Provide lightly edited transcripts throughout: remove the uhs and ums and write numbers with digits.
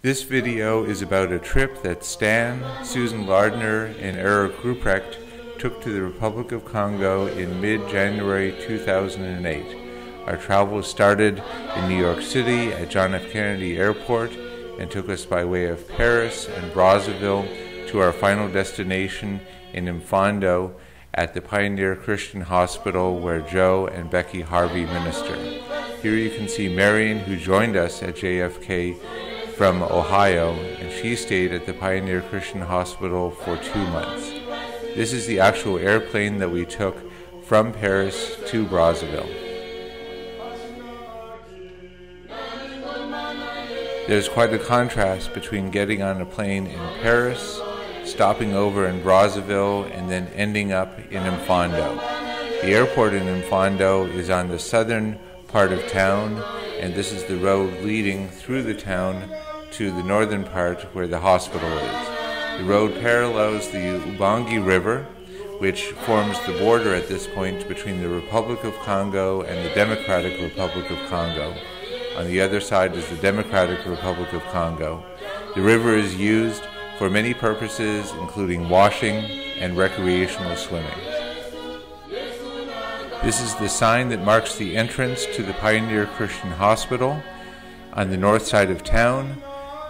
This video is about a trip that Stan, Susan Lardner, and Erich Rupprecht took to the Republic of Congo in mid-January 2008. Our travel started in New York City at John F. Kennedy Airport and took us by way of Paris and Brazzaville to our final destination in Impfondo at the Pioneer Christian Hospital where Joe and Becky Harvey minister. Here you can see Marion, who joined us at JFK from Ohio, and she stayed at the Pioneer Christian Hospital for 2 months. This is the actual airplane that we took from Paris to Brazzaville. There's quite a contrast between getting on a plane in Paris, stopping over in Brazzaville, and then ending up in Impfondo. The airport in Impfondo is on the southern part of town, and this is the road leading through the town to the northern part where the hospital is. The road parallels the Ubangi River, which forms the border at this point between the Republic of Congo and the Democratic Republic of Congo. On the other side is the Democratic Republic of Congo. The river is used for many purposes, including washing and recreational swimming. This is the sign that marks the entrance to the Pioneer Christian Hospital. On the north side of town,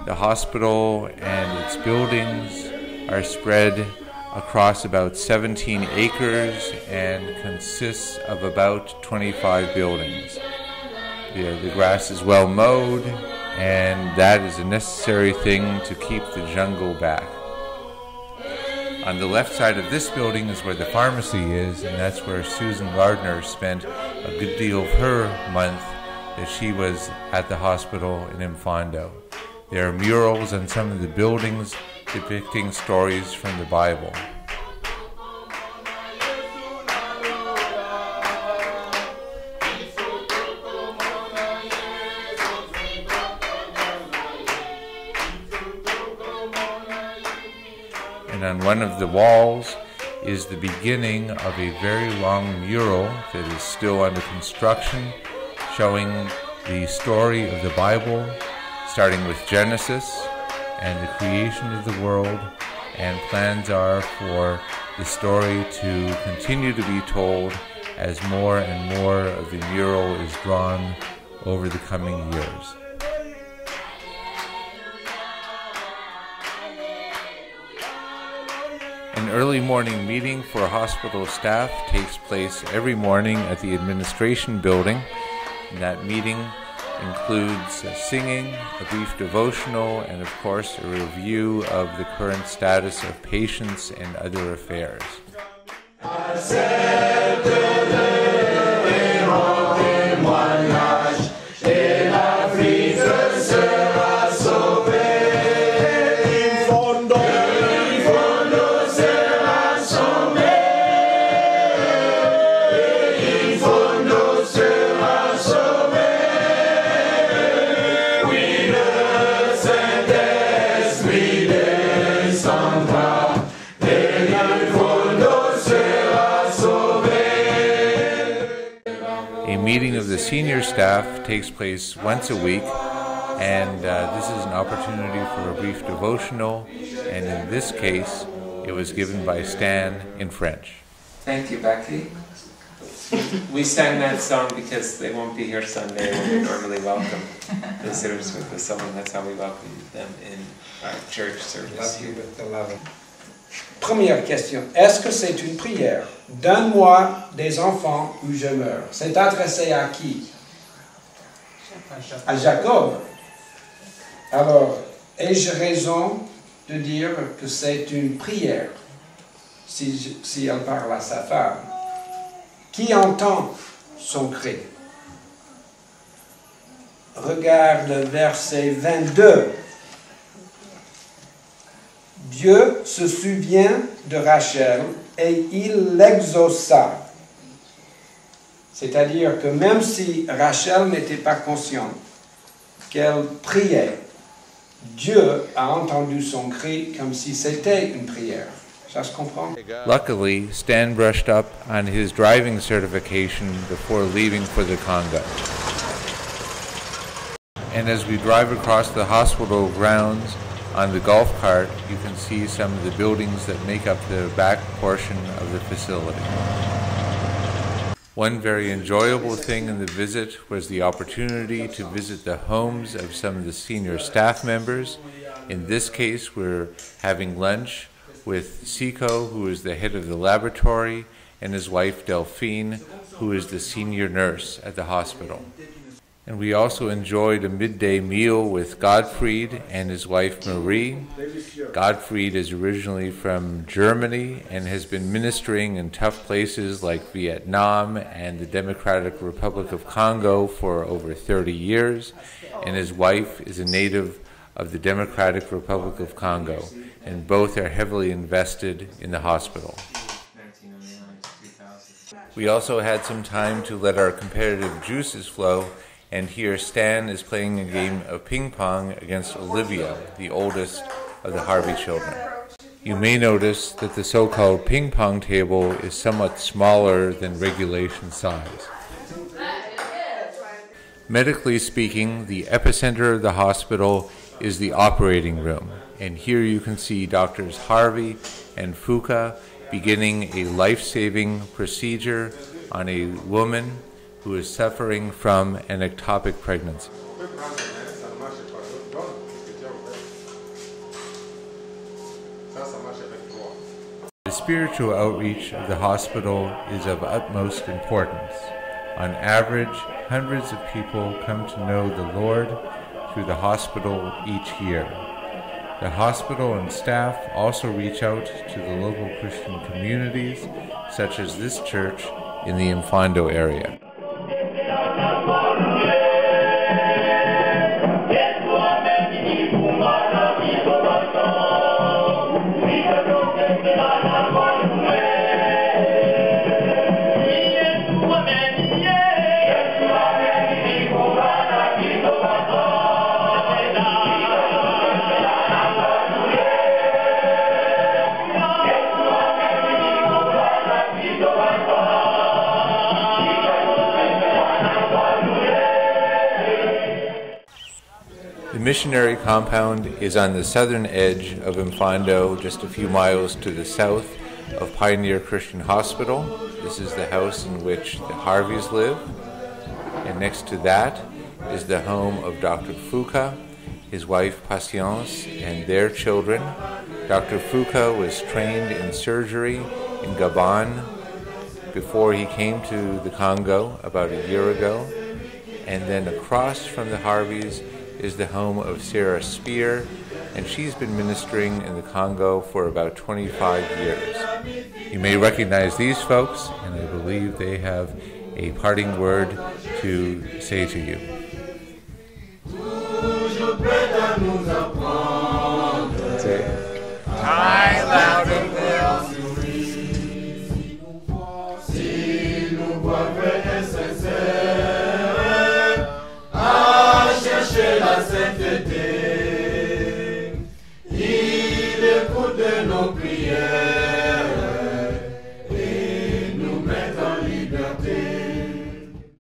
the hospital and its buildings are spread across about 17 acres and consists of about 25 buildings. The grass is well mowed, and that is a necessary thing to keep the jungle back. On the left side of this building is where the pharmacy is, and that's where Susan Lardner spent a good deal of her month that she was at the hospital in Impfondo. There are murals on some of the buildings depicting stories from the Bible. And on one of the walls is the beginning of a very long mural that is still under construction, showing the story of the Bible, starting with Genesis and the creation of the world, and plans are for the story to continue to be told as more and more of the mural is drawn over the coming years. An early morning meeting for hospital staff takes place every morning at the administration building. And that meeting includes singing, a brief devotional, and of course a review of the current status of patients and other affairs. A meeting of the senior staff takes place once a week, and this is an opportunity for a brief devotional, and in this case, it was given by Stan in French. Thank you, Becky. We sang that song because they won't be here Sunday when we normally welcome visitors with the song. That's how we welcome them in our church service. Première question, est-ce que c'est une prière? Donne-moi des enfants ou je meurs. C'est adressé à qui? À Jacob. Alors, ai-je raison de dire que c'est une prière si elle parle à sa femme? Qui entend son cri? Regarde le verset 22. Dieu se souvient de Rachel et il l'exauça. C'est-à-dire que même si Rachel n'était pas consciente qu'elle priait, Dieu a entendu son cri comme si c'était une prière. Ça se comprend? Luckily, Stan brushed up on his driving certification before leaving for the Congo. And as we drive across the hospital grounds on the golf cart, you can see some of the buildings that make up the back portion of the facility. One very enjoyable thing in the visit was the opportunity to visit the homes of some of the senior staff members. In this case, we're having lunch with Siko, who is the head of the laboratory, and his wife Delphine, who is the senior nurse at the hospital. And we also enjoyed a midday meal with Gottfried and his wife Marie. Gottfried is originally from Germany and has been ministering in tough places like Vietnam and the Democratic Republic of Congo for over 30 years. And his wife is a native of the Democratic Republic of Congo. And both are heavily invested in the hospital. We also had some time to let our competitive juices flow. And here Stan is playing a game of ping pong against Olivia, the oldest of the Harvey children. You may notice that the so-called ping pong table is somewhat smaller than regulation size. Medically speaking, the epicenter of the hospital is the operating room. And here you can see Doctors Harvey and Fuka beginning a life-saving procedure on a woman who is suffering from an ectopic pregnancy. The spiritual outreach of the hospital is of utmost importance. On average, hundreds of people come to know the Lord through the hospital each year. The hospital and staff also reach out to the local Christian communities, such as this church in the Impfondo area. The missionary compound is on the southern edge of Impfondo, just a few miles to the south of Pioneer Christian Hospital. This is the house in which the Harveys live. And next to that is the home of Dr. Fuka, his wife Patience, and their children. Dr. Fuka was trained in surgery in Gabon before he came to the Congo about a year ago. And then across from the Harveys is the home of Sarah Spear, and she's been ministering in the Congo for about 25 years. You may recognize these folks, and I believe they have a parting word to say to you.